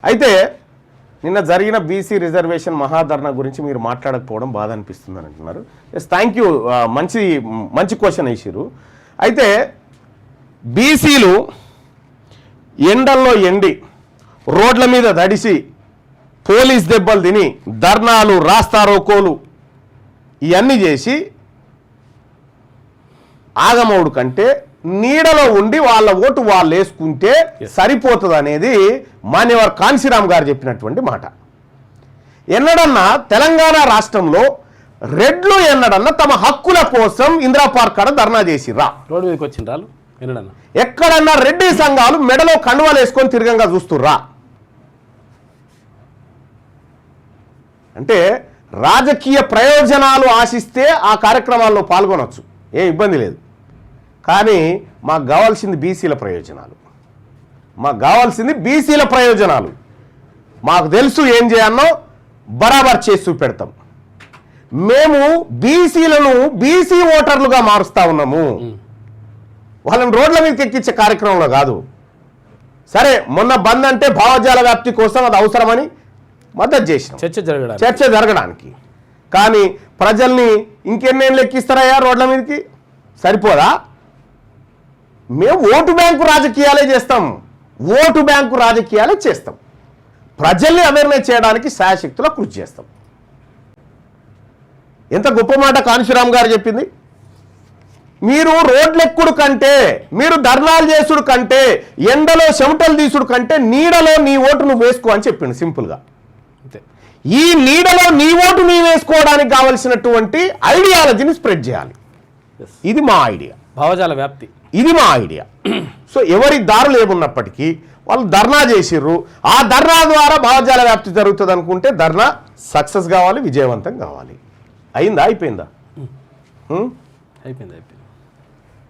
అయితే నిన్న జరిగిన బీసీ రిజర్వేషన్ మహాధర్నా గురించి మీరు మాట్లాడకపోవడం బాధ అనిపిస్తుందని అంటున్నారు. Yes, thank you. మంచి క్వశ్చన్ వేసారు. అయితే బీసీలు ఎండల్లో ఎండి రోడ్ల మీద దడిసి పోలీస్ దెబ్బలు తిని ధర్నాలు రాస్తారోకోలు ఇవన్నీ చేసి ఆగమవుడు కంటే నీడలో ఉండి వాళ్ళ ఓటు వాళ్ళు వేసుకుంటే సరిపోతుంది అనేది మాన్యవర్ కాన్సీరామ్ గారు చెప్పినటువంటి మాట. ఎన్నడన్నా తెలంగాణ రాష్ట్రంలో రెడ్లు ఎన్నడన్నా తమ హక్కుల కోసం ఇందిరా పార్క్ కాడ ధర్నా చేసిర్రా? రోడ్డు మీదకి వచ్చిండ్రాలు ఎన్నడన్నా? ఎక్కడన్నా రెడ్డి సంఘాలు మెడలో కండువాలు వేసుకొని తిరగంగా చూస్తుర్రా? అంటే రాజకీయ ప్రయోజనాలు ఆశిస్తే ఆ కార్యక్రమాల్లో పాల్గొనవచ్చు, ఏ ఇబ్బంది లేదు. కానీ మాకు కావాల్సింది బీసీల ప్రయోజనాలు. మాకు తెలుసు ఏం చేయాలనో బరాబర్ చేసి చూపెడతాం. మేము బీసీలను బీసీ ఓటర్లుగా మారుస్తా ఉన్నాము, వాళ్ళని రోడ్ల మీదకి ఎక్కించే కార్యక్రమంలో కాదు. సరే, మొన్న బంద్ అంటే భావజాల వ్యాప్తి కోసం అది అవసరమని మద్దతు చేసినాం, చర్చ జరగడానికి. కానీ ప్రజల్ని ఇంకెన్నేళ్ళు ఎక్కిస్తారయ్యా రోడ్ల మీదకి? సరిపోదా? మేము ఓటు బ్యాంకు రాజకీయాలే చేస్తాం. ప్రజల్ని అవేర్నెస్ చేయడానికి శాయశక్తులా కృషి చేస్తాం. ఎంత గొప్ప మాట కాన్సీరామ్ గారు చెప్పింది. మీరు రోడ్లెక్కుడు కంటే, మీరు ధర్నాలు చేసుడు కంటే, ఎండలో చెమటలు తీసుడు కంటే నీడలో నీ ఓటు నువ్వు వేసుకో అని చెప్పిండు సింపుల్గా. ఈ నీడలో నీ ఓటు నీ వేసుకోవడానికి కావలసినటువంటి ఐడియాలజీని స్ప్రెడ్ చేయాలి. ఇది మా ఐడియా. భావజాల వ్యాప్తి ఇది మా ఐడియా. సో ఎవరి దారులు ఏమున్నప్పటికీ వాళ్ళు ధర్నా చేసిర్రు. ఆ ధర్నా ద్వారా భావజాల వ్యాప్తి జరుగుతుంది అనుకుంటే ధర్నా సక్సెస్ కావాలి, విజయవంతం కావాలి. అయిపోయిందా? అయిపోయింది.